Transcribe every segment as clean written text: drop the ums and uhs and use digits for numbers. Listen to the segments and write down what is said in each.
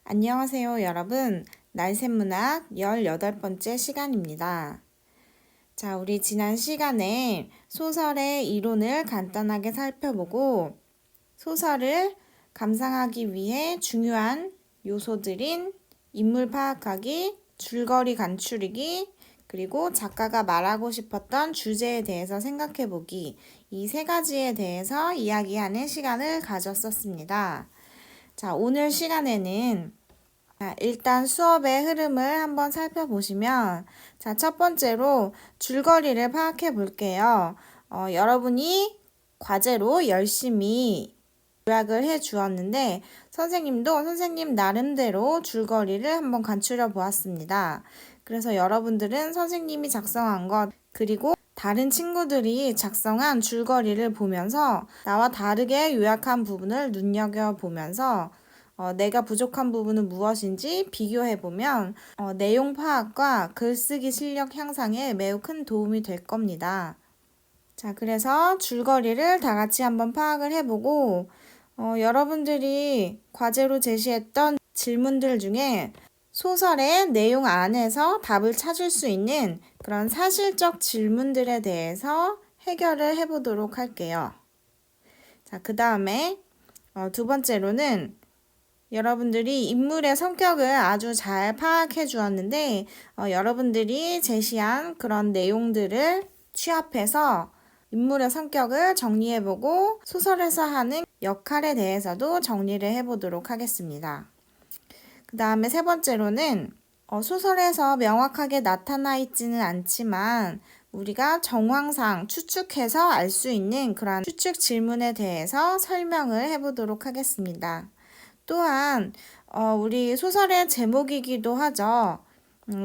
안녕하세요, 여러분. 날샘문학 18번째 시간입니다. 자, 우리 지난 시간에 소설의 이론을 간단하게 살펴보고 소설을 감상하기 위해 중요한 요소들인 인물 파악하기, 줄거리 간추리기, 그리고 작가가 말하고 싶었던 주제에 대해서 생각해보기, 이 세 가지에 대해서 이야기하는 시간을 가졌었습니다. 자, 오늘 시간에는 일단 수업의 흐름을 한번 살펴보시면 첫 번째로 줄거리를 파악해 볼게요. 여러분이 과제로 열심히 요약을 해 주었는데 선생님도 선생님 나름대로 줄거리를 한번 간추려 보았습니다. 그래서 여러분들은 선생님이 작성한 것 그리고 다른 친구들이 작성한 줄거리를 보면서 나와 다르게 요약한 부분을 눈여겨보면서 내가 부족한 부분은 무엇인지 비교해보면 내용 파악과 글쓰기 실력 향상에 매우 큰 도움이 될 겁니다. 자, 그래서 줄거리를 다 같이 한번 파악을 해보고 여러분들이 과제로 제시했던 질문들 중에 소설의 내용 안에서 답을 찾을 수 있는 그런 사실적 질문들에 대해서 해결을 해보도록 할게요. 자, 그 다음에 두 번째로는 여러분들이 인물의 성격을 아주 잘 파악해 주었는데 여러분들이 제시한 그런 내용들을 취합해서 인물의 성격을 정리해보고 소설에서 하는 역할에 대해서도 정리를 해보도록 하겠습니다. 그 다음에 세 번째로는 소설에서 명확하게 나타나 있지는 않지만 우리가 정황상 추측해서 알 수 있는 그런 추측 질문에 대해서 설명을 해보도록 하겠습니다. 또한 우리 소설의 제목이기도 하죠.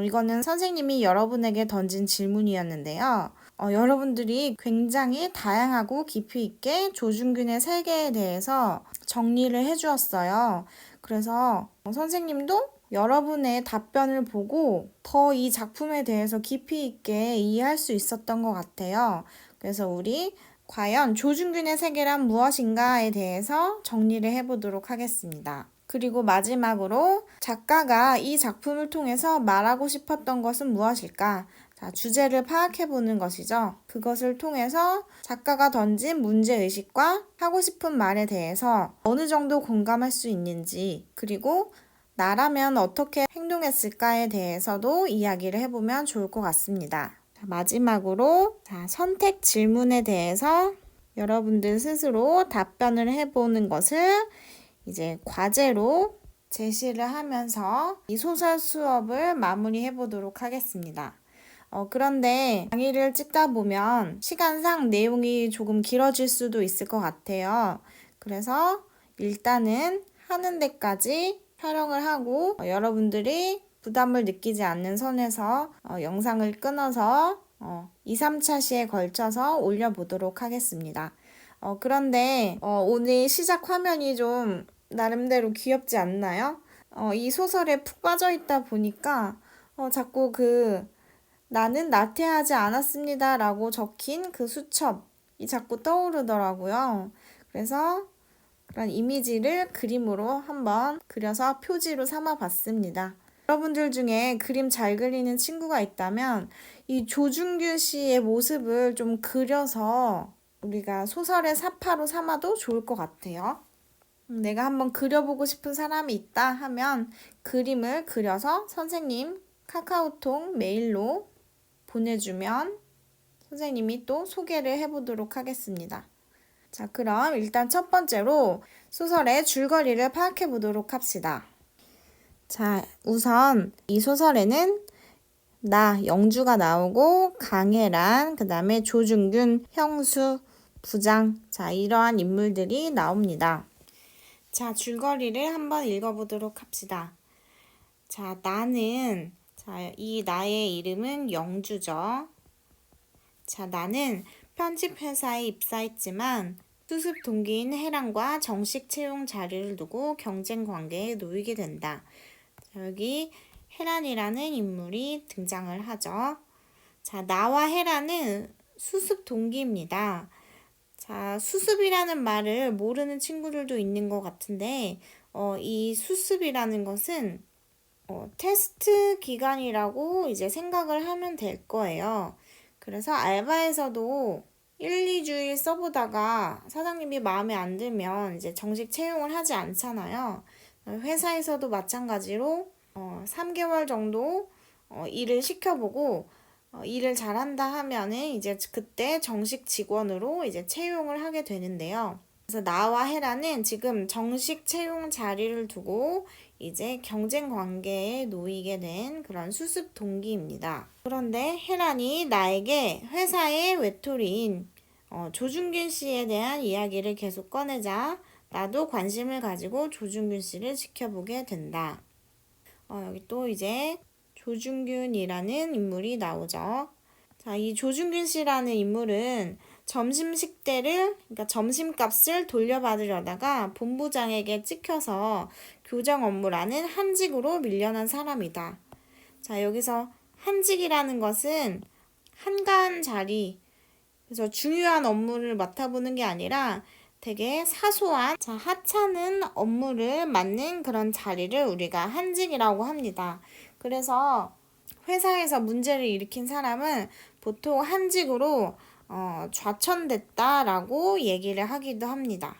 이거는 선생님이 여러분에게 던진 질문이었는데요. 여러분들이 굉장히 다양하고 깊이 있게 조준균의 세계에 대해서 정리를 해주었어요. 그래서 선생님도 여러분의 답변을 보고 더 이 작품에 대해서 깊이 있게 이해할 수 있었던 것 같아요. 그래서 우리 과연 조준균의 세계란 무엇인가에 대해서 정리를 해보도록 하겠습니다. 그리고 마지막으로 작가가 이 작품을 통해서 말하고 싶었던 것은 무엇일까? 자, 주제를 파악해보는 것이죠. 그것을 통해서 작가가 던진 문제의식과 하고 싶은 말에 대해서 어느 정도 공감할 수 있는지, 그리고 나라면 어떻게 행동했을까에 대해서도 이야기를 해보면 좋을 것 같습니다. 마지막으로 선택 질문에 대해서 여러분들 스스로 답변을 해보는 것을 이제 과제로 제시를 하면서 이 소설 수업을 마무리해 보도록 하겠습니다. 그런데 강의를 찍다 보면 시간상 내용이 조금 길어질 수도 있을 것 같아요. 그래서 일단은 하는 데까지 촬영을 하고 여러분들이 부담을 느끼지 않는 선에서 영상을 끊어서 2, 3차 시에 걸쳐서 올려보도록 하겠습니다. 그런데 오늘 시작 화면이 좀 나름대로 귀엽지 않나요? 이 소설에 푹 빠져 있다 보니까 자꾸 나는 나태하지 않았습니다 라고 적힌 그 수첩이 자꾸 떠오르더라고요. 그래서 그런 이미지를 그림으로 한번 그려서 표지로 삼아 봤습니다. 여러분들 중에 그림 잘 그리는 친구가 있다면 이 조준균 씨의 모습을 좀 그려서 우리가 소설의 사파로 삼아도 좋을 것 같아요. 내가 한번 그려보고 싶은 사람이 있다 하면 그림을 그려서 선생님 카카오톡 메일로 보내주면 선생님이 또 소개를 해보도록 하겠습니다. 자, 그럼 일단 첫 번째로 소설의 줄거리를 파악해 보도록 합시다. 자, 우선 이 소설에는 나, 영주가 나오고 강혜란, 그 다음에 조준균, 형수, 부장, 자, 이러한 인물들이 나옵니다. 자, 줄거리를 한번 읽어보도록 합시다. 자, 나는, 이 나의 이름은 영주죠. 자, 나는 편집회사에 입사했지만 수습 동기인 혜란과 정식 채용 자리를 두고 경쟁 관계에 놓이게 된다. 자, 여기 혜란이라는 인물이 등장을 하죠. 자, 나와 혜란은 수습 동기입니다. 자, 수습이라는 말을 모르는 친구들도 있는 것 같은데 이 수습이라는 것은 테스트 기간이라고 이제 생각을 하면 될 거예요. 그래서 알바에서도 1, 2주일 써보다가 사장님이 마음에 안 들면 이제 정식 채용을 하지 않잖아요. 회사에서도 마찬가지로 3개월 정도 일을 시켜보고 일을 잘한다 하면은 이제 그때 정식 직원으로 이제 채용을 하게 되는데요. 그래서 나와 헤라는 지금 정식 채용 자리를 두고 이제 경쟁 관계에 놓이게 된 그런 수습 동기입니다. 그런데 헤란이 나에게 회사의 외톨이인 조준균 씨에 대한 이야기를 계속 꺼내자 나도 관심을 가지고 조준균 씨를 지켜보게 된다. 여기 또 이제 조준균이라는 인물이 나오죠. 자, 이 조준균 씨라는 인물은 점심 식대를, 그러니까 점심값을 돌려받으려다가 본부장에게 찍혀서 교정 업무라는 한직으로 밀려난 사람이다. 자, 여기서 한직이라는 것은 한가한 자리, 그래서 중요한 업무를 맡아보는 게 아니라 되게 사소한, 자, 하찮은 업무를 맡는 그런 자리를 우리가 한직이라고 합니다. 그래서 회사에서 문제를 일으킨 사람은 보통 한직으로 좌천됐다라고 얘기를 하기도 합니다.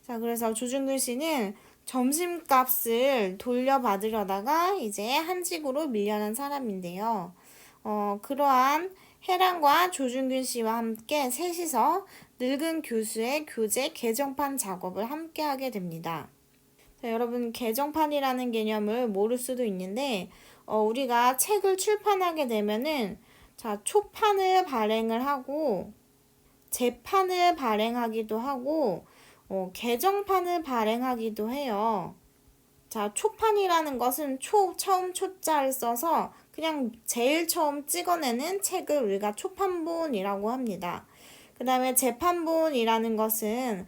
자, 그래서 조준근 씨는 점심값을 돌려받으려다가 이제 한직으로 밀려난 사람인데요. 그러한 해란과 조준균 씨와 함께 셋이서 늙은 교수의 교재 개정판 작업을 함께 하게 됩니다. 자, 여러분 개정판이라는 개념을 모를 수도 있는데 우리가 책을 출판하게 되면은 자, 초판을 발행을 하고 재판을 발행하기도 하고 개정판을 발행하기도 해요. 자, 초판이라는 것은 처음 초자를 써서 그냥 제일 처음 찍어내는 책을 우리가 초판본이라고 합니다. 그 다음에 재판본이라는 것은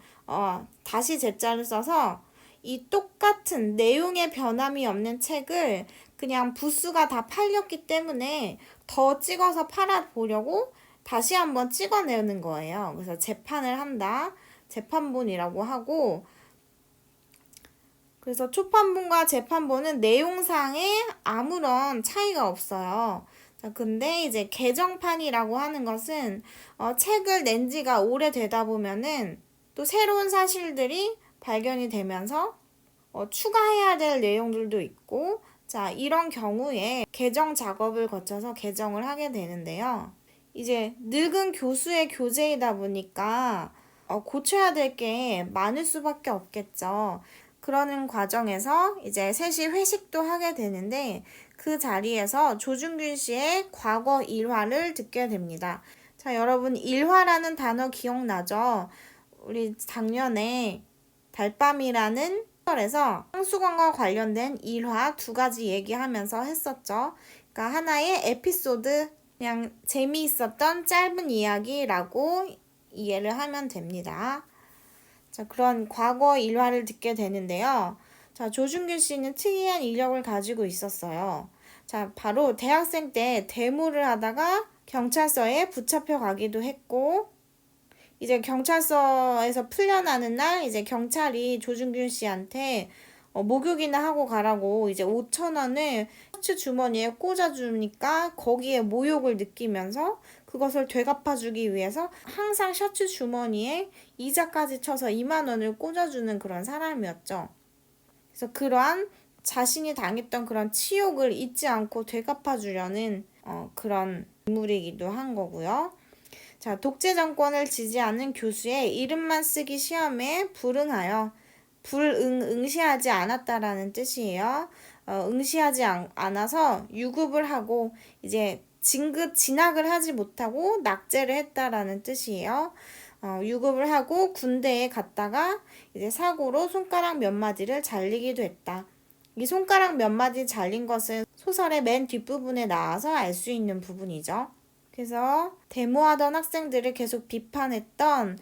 다시 제자를 써서 이 똑같은 내용의 변함이 없는 책을 그냥 부수가 다 팔렸기 때문에 더 찍어서 팔아보려고 다시 한번 찍어내는 거예요. 그래서 재판을 한다. 재판본이라고 하고, 그래서 초판본과 재판본은 내용상에 아무런 차이가 없어요. 자, 근데 이제 개정판이라고 하는 것은 책을 낸 지가 오래되다 보면은 또 새로운 사실들이 발견이 되면서 추가해야 될 내용들도 있고, 자, 이런 경우에 개정 작업을 거쳐서 개정을 하게 되는데요. 이제 늙은 교수의 교재이다 보니까 고쳐야 될 게 많을 수밖에 없겠죠. 그러는 과정에서 이제 셋이 회식도 하게 되는데 그 자리에서 조준균 씨의 과거 일화를 듣게 됩니다. 자, 여러분 일화라는 단어 기억나죠? 우리 작년에 달밤이라는 에서 향수관과 관련된 일화 2가지 얘기하면서 했었죠. 그러니까 하나의 에피소드, 그냥 재미있었던 짧은 이야기라고 이해를 하면 됩니다. 자, 그런 과거 일화를 듣게 되는데요. 자, 조준균 씨는 특이한 이력을 가지고 있었어요. 자, 바로 대학생 때 데모를 하다가 경찰서에 붙잡혀 가기도 했고, 이제 경찰서에서 풀려나는 날 이제 경찰이 조준균 씨한테 목욕이나 하고 가라고 이제 5,000원을 셔츠 주머니에 꽂아주니까 거기에 모욕을 느끼면서 그것을 되갚아주기 위해서 항상 셔츠 주머니에 이자까지 쳐서 2만 원을 꽂아주는 그런 사람이었죠. 그래서 그러한 자신이 당했던 그런 치욕을 잊지 않고 되갚아주려는 그런 인물이기도 한 거고요. 자, 독재 정권을 지지하는 교수의 이름만 쓰기 시험에 불응하여 응시하지 않았다라는 뜻이에요. 응시하지 않아서 유급을 하고 이제 진학을 하지 못하고 낙제를 했다라는 뜻이에요. 유급을 하고 군대에 갔다가 이제 사고로 손가락 몇 마디를 잘리기도 했다. 이 손가락 몇 마디 잘린 것은 소설의 맨 뒷부분에 나와서 알 수 있는 부분이죠. 그래서 데모하던 학생들을 계속 비판했던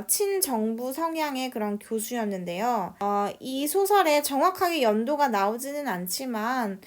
친정부 성향의 그런 교수였는데요. 이 소설에 정확하게 연도가 나오지는 않지만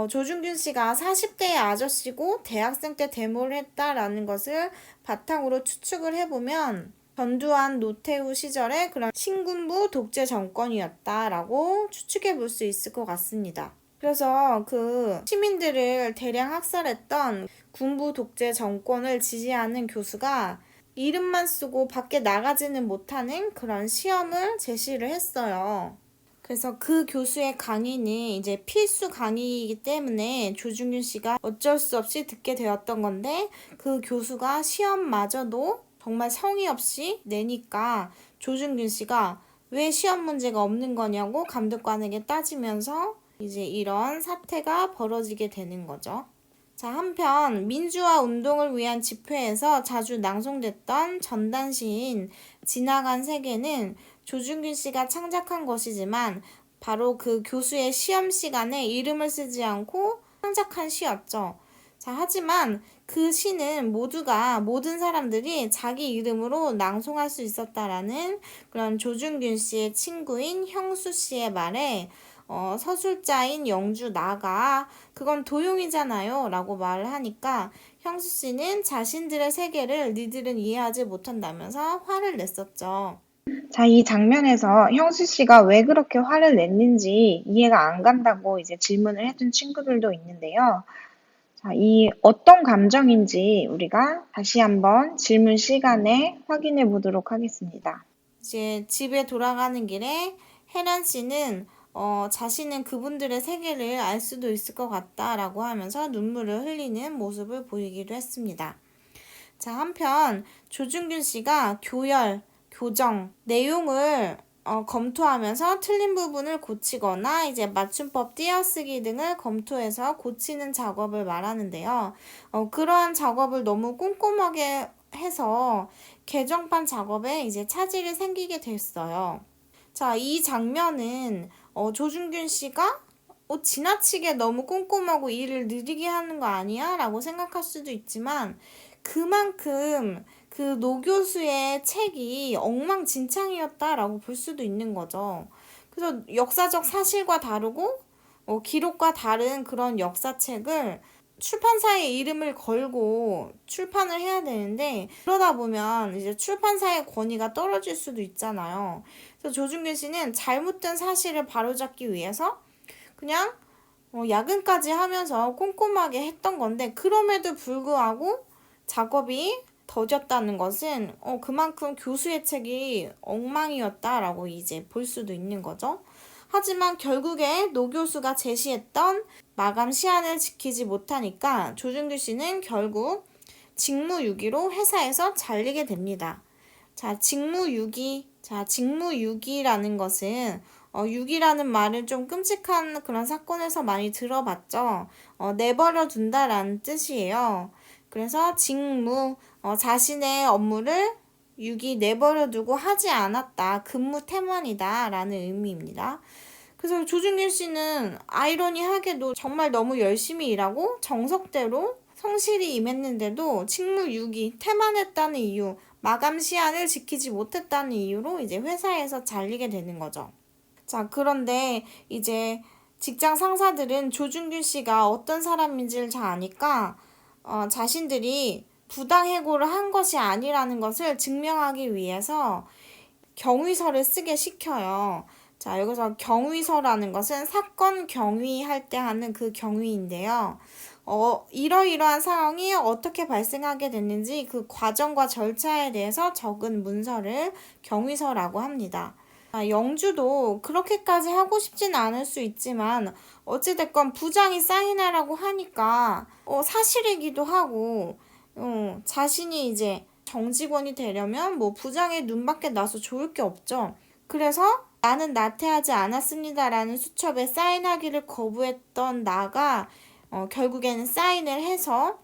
조준균 씨가 40대의 아저씨고 대학생 때 데모를 했다라는 것을 바탕으로 추측을 해보면 전두환 노태우 시절의 그런 신군부 독재 정권이었다라고 추측해 볼 수 있을 것 같습니다. 그래서 그 시민들을 대량 학살했던 군부 독재 정권을 지지하는 교수가 이름만 쓰고 밖에 나가지는 못하는 그런 시험을 제시를 했어요. 그래서 그 교수의 강의는 이제 필수 강의이기 때문에 조중균 씨가 어쩔 수 없이 듣게 되었던 건데, 그 교수가 시험마저도 정말 성의 없이 내니까 조중균 씨가 왜 시험 문제가 없는 거냐고 감독관에게 따지면서 이제 이런 사태가 벌어지게 되는 거죠. 자, 한편 민주화 운동을 위한 집회에서 자주 낭송됐던 전단시인 지나간 세계는 조중균 씨가 창작한 것이지만 바로 그 교수의 시험 시간에 이름을 쓰지 않고 창작한 시였죠. 자, 하지만 그 시는 모든 사람들이 자기 이름으로 낭송할 수 있었다라는 그런 조중균 씨의 친구인 형수 씨의 말에 서술자인 영주 나가 그건 도용이잖아요 라고 말을 하니까 형수 씨는 자신들의 세계를 니들은 이해하지 못한다면서 화를 냈었죠. 자, 이 장면에서 형수 씨가 왜 그렇게 화를 냈는지 이해가 안 간다고 이제 질문을 해준 친구들도 있는데요. 자, 이 어떤 감정인지 우리가 다시 한번 질문 시간에 확인해 보도록 하겠습니다. 이제 집에 돌아가는 길에 혜란 씨는 자신은 그분들의 세계를 알 수도 있을 것 같다라고 하면서 눈물을 흘리는 모습을 보이기도 했습니다. 자, 한편 조중균 씨가 교열, 교정, 내용을 검토하면서 틀린 부분을 고치거나 이제 맞춤법 띄어쓰기 등을 검토해서 고치는 작업을 말하는데요. 그러한 작업을 너무 꼼꼼하게 해서 개정판 작업에 이제 차질이 생기게 됐어요. 자, 이 장면은 조중균 씨가 지나치게 너무 꼼꼼하고 일을 느리게 하는 거 아니야? 라고 생각할 수도 있지만 그만큼 그 노 교수의 책이 엉망진창이었다라고 볼 수도 있는 거죠. 그래서 역사적 사실과 다르고 기록과 다른 그런 역사책을 출판사의 이름을 걸고 출판을 해야 되는데, 그러다 보면 이제 출판사의 권위가 떨어질 수도 있잖아요. 그래서 조중균 씨는 잘못된 사실을 바로잡기 위해서 그냥 야근까지 하면서 꼼꼼하게 했던 건데, 그럼에도 불구하고 작업이 더뎠다는 것은 그만큼 교수의 책이 엉망이었다라고 이제 볼 수도 있는 거죠. 하지만 결국에 노 교수가 제시했던 마감 시한을 지키지 못하니까 조준규 씨는 결국 직무유기로 회사에서 잘리게 됩니다. 자, 직무유기. 자, 직무유기라는 것은 유기라는 말을 좀 끔찍한 그런 사건에서 많이 들어봤죠. 내버려 둔다라는 뜻이에요. 그래서 직무, 자신의 업무를 유기 내버려 두고 하지 않았다. 근무 태만이다. 라는 의미입니다. 그래서 조준균 씨는 아이러니하게도 정말 너무 열심히 일하고 정석대로 성실히 임했는데도 직무유기, 태만했다는 이유, 마감 시한을 지키지 못했다는 이유로 이제 회사에서 잘리게 되는 거죠. 자, 그런데 이제 직장 상사들은 조준균 씨가 어떤 사람인지를 잘 아니까 자신들이 부당해고를 한 것이 아니라는 것을 증명하기 위해서 경위서를 쓰게 시켜요. 자, 여기서 경위서라는 것은 사건 경위할 때 하는 그 경위인데요. 이러이러한 상황이 어떻게 발생하게 됐는지 그 과정과 절차에 대해서 적은 문서를 경위서라고 합니다. 영주도 그렇게까지 하고 싶진 않을 수 있지만 어찌됐건 부장이 사인하라고 하니까 사실이기도 하고 자신이 이제 정직원이 되려면 뭐 부장의 눈밖에 나서 좋을 게 없죠. 그래서 나는 나태하지 않았습니다라는 수첩에 사인하기를 거부했던 나가 결국에는 사인을 해서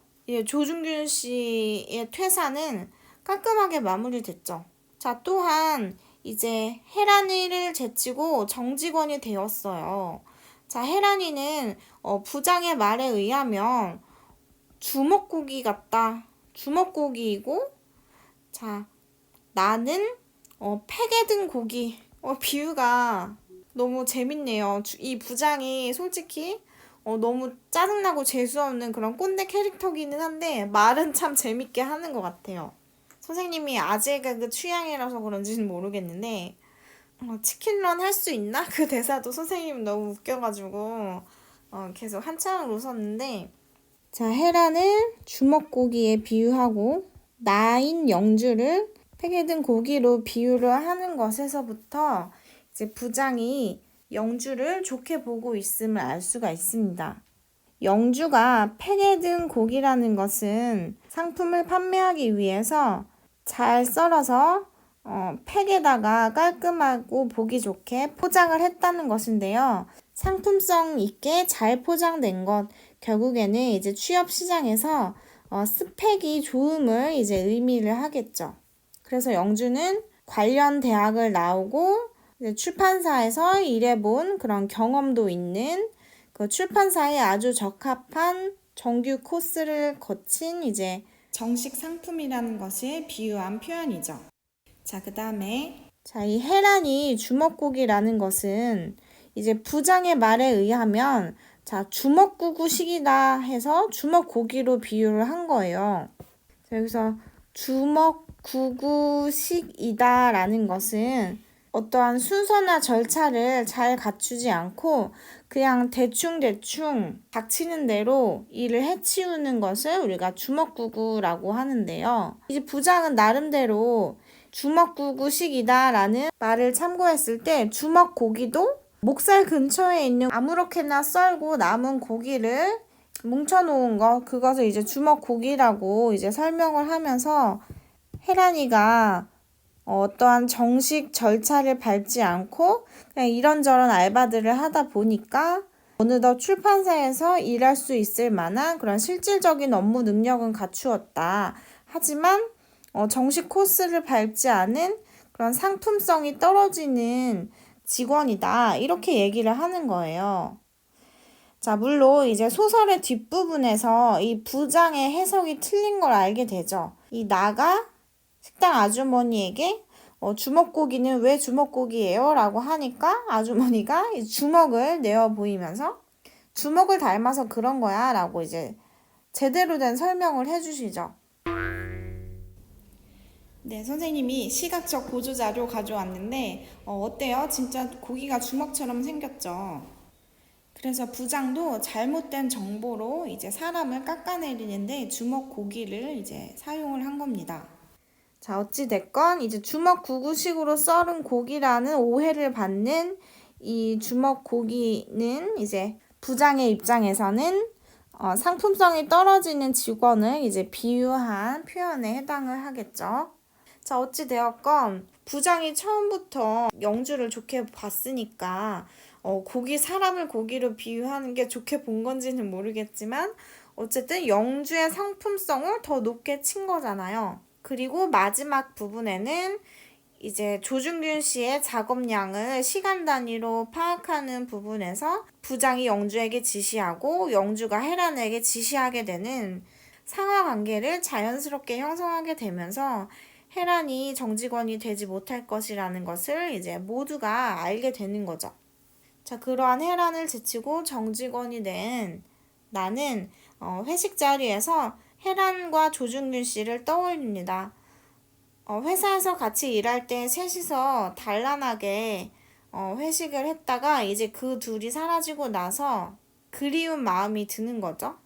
조중균 씨의 퇴사는 깔끔하게 마무리됐죠. 자, 또한 이제 혜란이를 제치고 정직원이 되었어요. 자, 혜란이는 부장의 말에 의하면 주먹고기 같다. 주먹고기이고, 자, 나는 팩에 든 고기. 비유가 너무 재밌네요. 이 부장이 솔직히 너무 짜증나고 재수없는 그런 꼰대 캐릭터기는 한데 말은 참 재밌게 하는 것 같아요. 선생님이 아재 개그 취향이라서 그런지는 모르겠는데 치킨런 할 수 있나? 그 대사도 선생님 너무 웃겨가지고 계속 한참을 웃었는데 자, 헤라는 주먹고기에 비유하고 나인 영주를 팩에 든 고기로 비유를 하는 것에서부터 이제 부장이 영주를 좋게 보고 있음을 알 수가 있습니다. 영주가 팩에 든 고기라는 것은 상품을 판매하기 위해서 잘 썰어서 팩에다가 깔끔하고 보기 좋게 포장을 했다는 것인데요. 상품성 있게 잘 포장된 것, 결국에는 이제 취업 시장에서 스펙이 좋음을 이제 의미를 하겠죠. 그래서 영주는 관련 대학을 나오고 이제 출판사에서 일해본 그런 경험도 있는 그 출판사에 아주 적합한 정규 코스를 거친 이제 정식 상품이라는 것을 비유한 표현이죠. 자, 그 다음에 이 헤란이 주먹고기라는 것은 이제 부장의 말에 의하면 자, 주먹구구식이다 해서 주먹고기로 비유를 한 거예요. 자, 여기서 주먹구구식이다 라는 것은 어떠한 순서나 절차를 잘 갖추지 않고 그냥 대충대충 닥치는 대로 일을 해치우는 것을 우리가 주먹구구라고 하는데요. 이제 부장은 나름대로 주먹구구식이다 라는 말을 참고했을 때 주먹고기도 목살 근처에 있는 아무렇게나 썰고 남은 고기를 뭉쳐놓은 거, 그것을 이제 주먹고기라고 이제 설명을 하면서 헤란이가 어떠한 정식 절차를 밟지 않고 그냥 이런저런 알바들을 하다 보니까 어느덧 출판사에서 일할 수 있을 만한 그런 실질적인 업무 능력은 갖추었다. 하지만 정식 코스를 밟지 않은 그런 상품성이 떨어지는 직원이다. 이렇게 얘기를 하는 거예요. 자, 물론 이제 소설의 뒷부분에서 이 부장의 해석이 틀린 걸 알게 되죠. 이 나가 식당 아주머니에게 주먹고기는 왜 주먹고기예요? 라고 하니까 아주머니가 이 주먹을 내어 보이면서 주먹을 닮아서 그런 거야 라고 이제 제대로 된 설명을 해주시죠. 네, 선생님이 시각적 보조자료 가져왔는데 어때요? 진짜 고기가 주먹처럼 생겼죠? 그래서 부장도 잘못된 정보로 이제 사람을 깎아내리는데 주먹고기를 이제 사용을 한 겁니다. 자, 어찌됐건 이제 주먹구구식으로 썰은 고기라는 오해를 받는 이 주먹고기는 이제 부장의 입장에서는 상품성이 떨어지는 직원을 이제 비유한 표현에 해당을 하겠죠. 자, 어찌되었건 부장이 처음부터 영주를 좋게 봤으니까 사람을 고기로 비유하는 게 좋게 본 건지는 모르겠지만 어쨌든 영주의 상품성을 더 높게 친 거잖아요. 그리고 마지막 부분에는 이제 조중균 씨의 작업량을 시간 단위로 파악하는 부분에서 부장이 영주에게 지시하고 영주가 헤란에게 지시하게 되는 상하 관계를 자연스럽게 형성하게 되면서 헤란이 정직원이 되지 못할 것이라는 것을 이제 모두가 알게 되는 거죠. 자, 그러한 헤란을 제치고 정직원이 된 나는 회식 자리에서 헤란과 조중균 씨를 떠올립니다. 회사에서 같이 일할 때 셋이서 단란하게 회식을 했다가 이제 그 둘이 사라지고 나서 그리운 마음이 드는 거죠.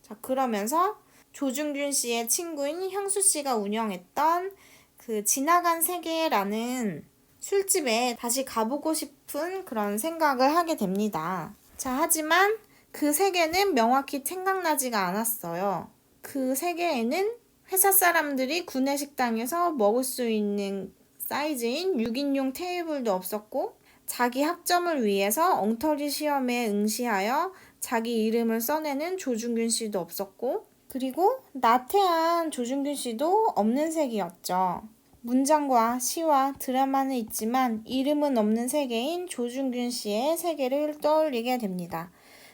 자, 그러면서 조중균 씨의 친구인 형수 씨가 운영했던 그 지나간 세계라는 술집에 다시 가보고 싶은 그런 생각을 하게 됩니다. 자, 하지만 그 세계는 명확히 생각나지가 않았어요. 그 세계에는 회사 사람들이 구내 식당에서 먹을 수 있는 사이즈인 6인용 테이블도 없었고 자기 학점을 위해서 엉터리 시험에 응시하여 자기 이름을 써내는 조중균 씨도 없었고 그리고 나태한 조중균 씨도 없는 색이었죠. 문장과 시와 드라마는 있지만 이름은 없는 세계인 조중균 씨의 세계를 떠올리게 됩니다.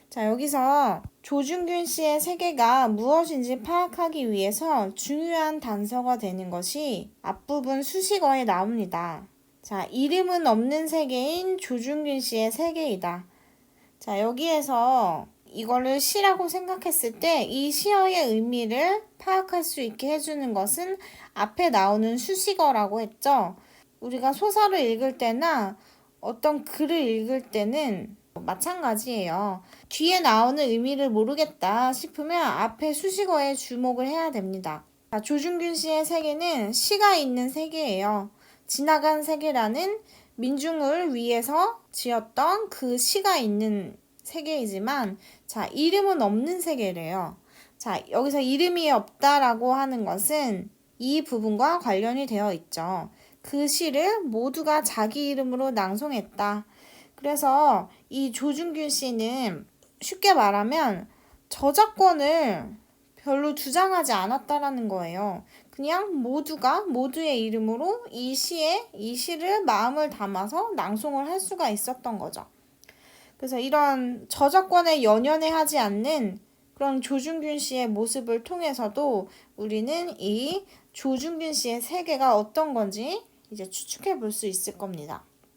자, 여기서 조중균 씨의 세계가 무엇인지 파악하기 위해서 중요한 단서가 되는 것이 앞부분 수식어에 나옵니다. 자, 이름은 없는 세계인 조중균 씨의 세계이다. 자, 여기에서 이거를 시라고 생각했을 때 이 시어의 의미를 파악할 수 있게 해주는 것은 앞에 나오는 수식어라고 했죠. 우리가 소설을 읽을 때나 어떤 글을 읽을 때는 마찬가지예요. 뒤에 나오는 의미를 모르겠다 싶으면 앞에 수식어에 주목을 해야 됩니다. 조준균 씨의 세계는 시가 있는 세계예요. 지나간 세계라는 민중을 위해서 지었던 그 시가 있는 세계이지만, 자, 이름은 없는 세계래요. 자, 여기서 이름이 없다라고 하는 것은 이 부분과 관련이 되어 있죠. 그 시를 모두가 자기 이름으로 낭송했다. 그래서 이 조준균 씨는 쉽게 말하면 저작권을 별로 주장하지 않았다라는 거예요. 그냥 모두가 모두의 이름으로 이 시를 마음을 담아서 낭송을 할 수가 있었던 거죠. 그래서 이런 저작권에 연연해하지 않는 그런 조준균 씨의 모습을 통해서도 우리는 이 조준균 씨의 세계가 어떤 건지 이제 추측해 볼 수 있을 겁니다.